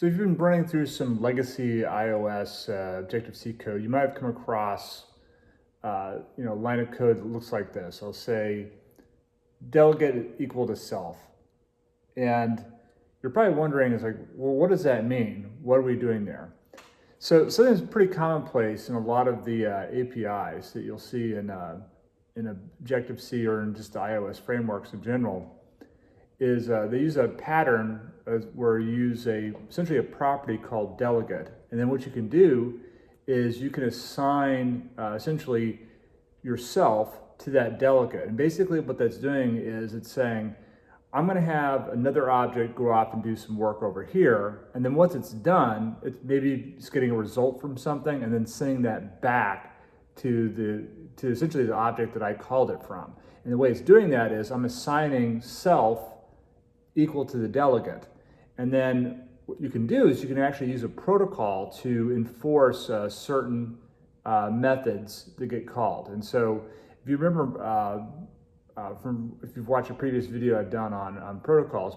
So if you've been running through some legacy iOS Objective-C code, you might have come across line of code that looks like this. I'll say delegate equal to self. And you're probably wondering, well, what does that mean? What are we doing there? So something that's pretty commonplace in a lot of the APIs that you'll see in Objective-C or in just the iOS frameworks in general is they use a pattern where you use essentially a property called delegate. And then what you can do is you can assign essentially yourself to that delegate. And basically what that's doing is it's saying, I'm going to have another object go off and do some work over here. And then once it's done, it's getting a result from something and then sending that back to essentially the object that I called it from. And the way it's doing that is I'm assigning self equal to the delegate. And then what you can do is you can actually use a protocol to enforce certain methods that get called. And so if you remember if you've watched a previous video I've done on protocols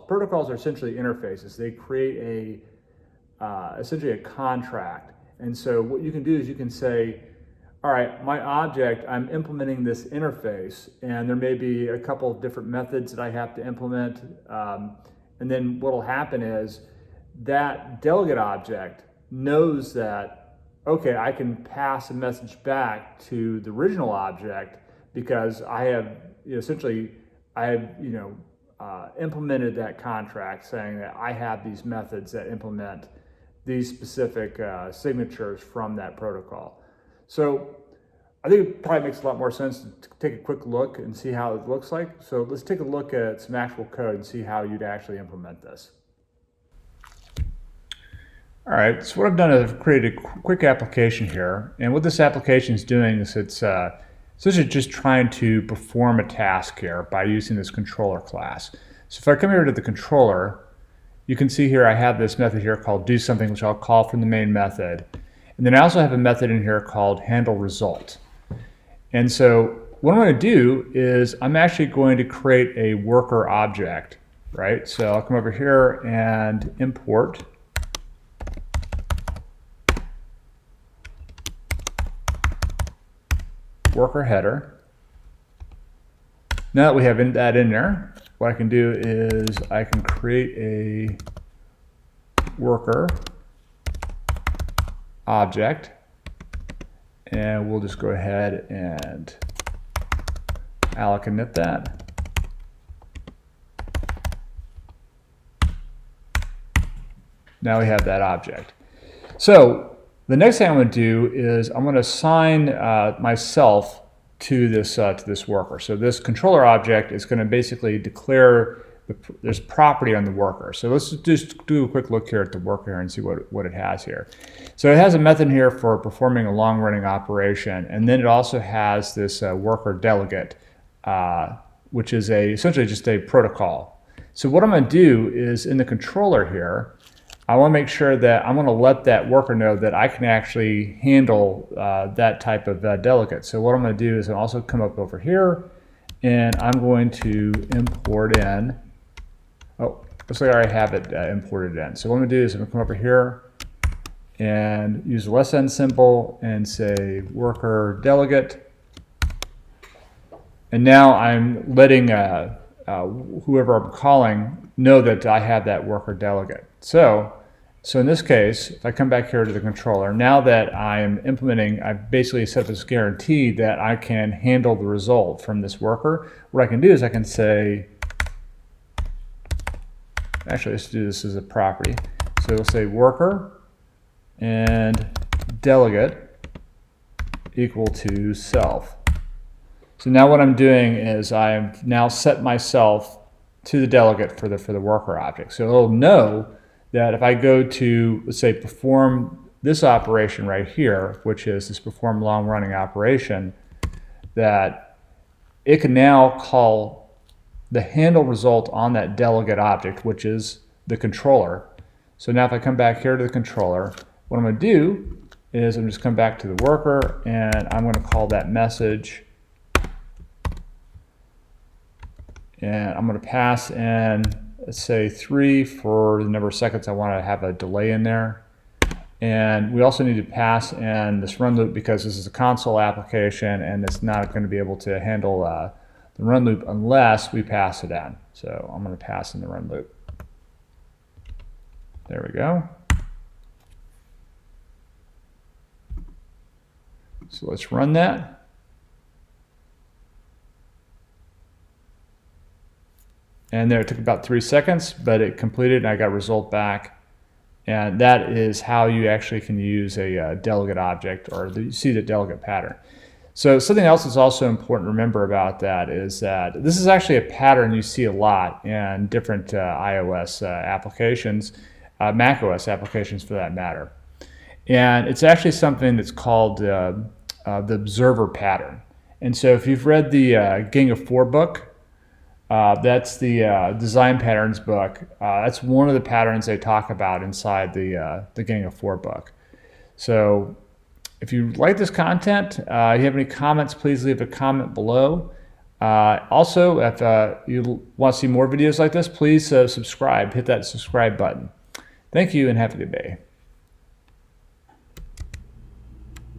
are essentially interfaces. They create essentially a contract. And so what you can do is you can say, all right, my object, I'm implementing this interface, and there may be a couple of different methods that I have to implement. And then what will happen is that delegate object knows that, okay, I can pass a message back to the original object because I have implemented that contract saying that I have these methods that implement these specific signatures from that protocol. So I think it probably makes a lot more sense to take a quick look and see how it looks like. So let's take a look at some actual code and see how you'd actually implement this. All right, so what I've done is I've created a quick application here. And what this application is doing is it's essentially just trying to perform a task here by using this controller class. So if I come here to the controller, you can see here I have this method here called do something, which I'll call from the main method. And then I also have a method in here called handle result. And so what I'm going to do is I'm actually going to create a worker object, right? So I'll come over here and import worker header. Now that we have that in there, what I can do is I can create a worker object, and we'll just go ahead and alloc init that. Now we have that object. So the next thing I'm going to do is I'm going to assign myself to this worker. So this controller object is going to basically declare there's property on the worker. So let's just do a quick look here at the worker here and see what it has here. So it has a method here for performing a long-running operation, and then it also has this worker delegate, which is essentially just a protocol. So what I'm going to do is in the controller here, I want to make sure that I'm going to let that worker know that I can actually handle that type of delegate. So what I'm going to do is I'll also come up over here, and I'm going to import in. Oh, looks like I already have it imported in. So what I'm going to do is I'm going to come over here and use the less than symbol and say worker delegate. And now I'm letting whoever I'm calling know that I have that worker delegate. So in this case, if I come back here to the controller, now that I'm implementing, I've basically set up this guarantee that I can handle the result from this worker. What I can do is I can say, actually let's do this as a property. So we'll say worker and delegate equal to self. So now what I'm doing is I've now set myself to the delegate for the worker object. So it'll know that if I go to, let's say, perform this operation right here, which is this perform long running operation, that it can now call the handle result on that delegate object, which is the controller. So now if I come back here to the controller, what I'm going to do is I'm just come back to the worker, and I'm going to call that message, and I'm going to pass in let's say 3 for the number of seconds I want to have a delay in there. And we also need to pass in this run loop because this is a console application and it's not going to be able to handle the run loop unless we pass it in. So I'm going to pass in the run loop. There we go. So let's run that. And there, it took about 3 seconds, but it completed and I got a result back. And that is how you actually can use a delegate object, or you see the delegate pattern. So something else that's also important to remember about that is that this is actually a pattern you see a lot in different iOS applications, macOS applications for that matter. And it's actually something that's called the observer pattern. And so if you've read the Gang of Four book, that's the design patterns book. That's one of the patterns they talk about inside the Gang of Four book. So if you like this content, you have any comments, please leave a comment below. Also, if you want to see more videos like this, please subscribe. Hit that subscribe button. Thank you and have a good day.